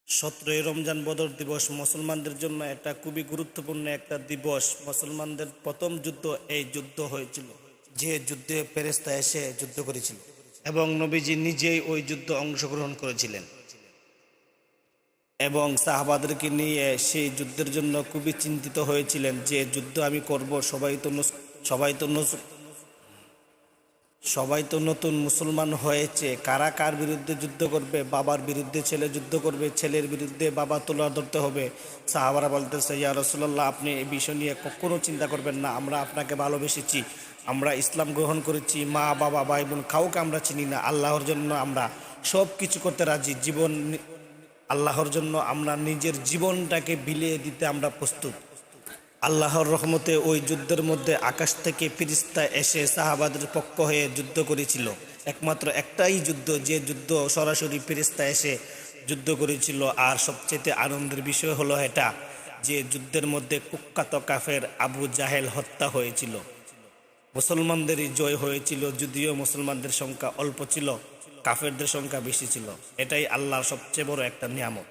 17ই রমজান বদর দিবস মুসলমানদের জন্য একটা খুবই গুরুত্বপূর্ণ একটা দিবস। মুসলমানদের প্রথম যুদ্ধ এই যুদ্ধ হয়েছিল, যে যুদ্ধে ফেরেশতা এসে যুদ্ধ করেছিল এবং নবীজি নিজেই ওই যুদ্ধে অংশগ্রহণ করেছিলেন এবং সাহাবাদেরকে নিয়ে সেই যুদ্ধের জন্য খুবই চিন্তিত হয়েছিলেন যে যুদ্ধ আমি করব। সবাই তো নতুন মুসলমান হয়েছে, কারা কার বিরুদ্ধে যুদ্ধ করবে? বাবার বিরুদ্ধে ছেলে যুদ্ধ করবে, ছেলের বিরুদ্ধে বাবা তলোয়ার ধরতে হবে। সাহাবারা বলতেছে, ইয়া রাসূলুল্লাহ, আপনি এই বিষয় নিয়ে কখনো চিন্তা করবেন না, আমরা আপনাকে ভালোবেসেছি, আমরা ইসলাম গ্রহণ করেছি, মা বাবা ভাই বোন কাউকে আমরা চিনি না, আল্লাহর জন্য আমরা সব কিছু করতে রাজি, আল্লাহর জন্য আমরা নিজের জীবনটাকে বিলিয়ে দিতে আমরা প্রস্তুত। আল্লাহর রহমতে ওই যুদ্ধের মধ্যে আকাশ থেকে ফেরেশতা এসে সাহাবাদের পক্ষ হয়ে যুদ্ধ করেছিল। একমাত্র একটাই যুদ্ধ, যে যুদ্ধ সরাসরি ফেরেশতা এসে যুদ্ধ করেছিল। আর সবচেয়ে আনন্দের বিষয় হলো এটা, যে যুদ্ধের মধ্যে কুখ্যাত কাফের আবু জাহেল হত্যা হয়েছিল। মুসলমানদেরই জয় হয়েছিল, যদিও মুসলমানদের সংখ্যা অল্প ছিল, কাফেরদের সংখ্যা বেশি ছিল। এটাই আল্লাহর সবচেয়ে বড় একটা নিয়ামত।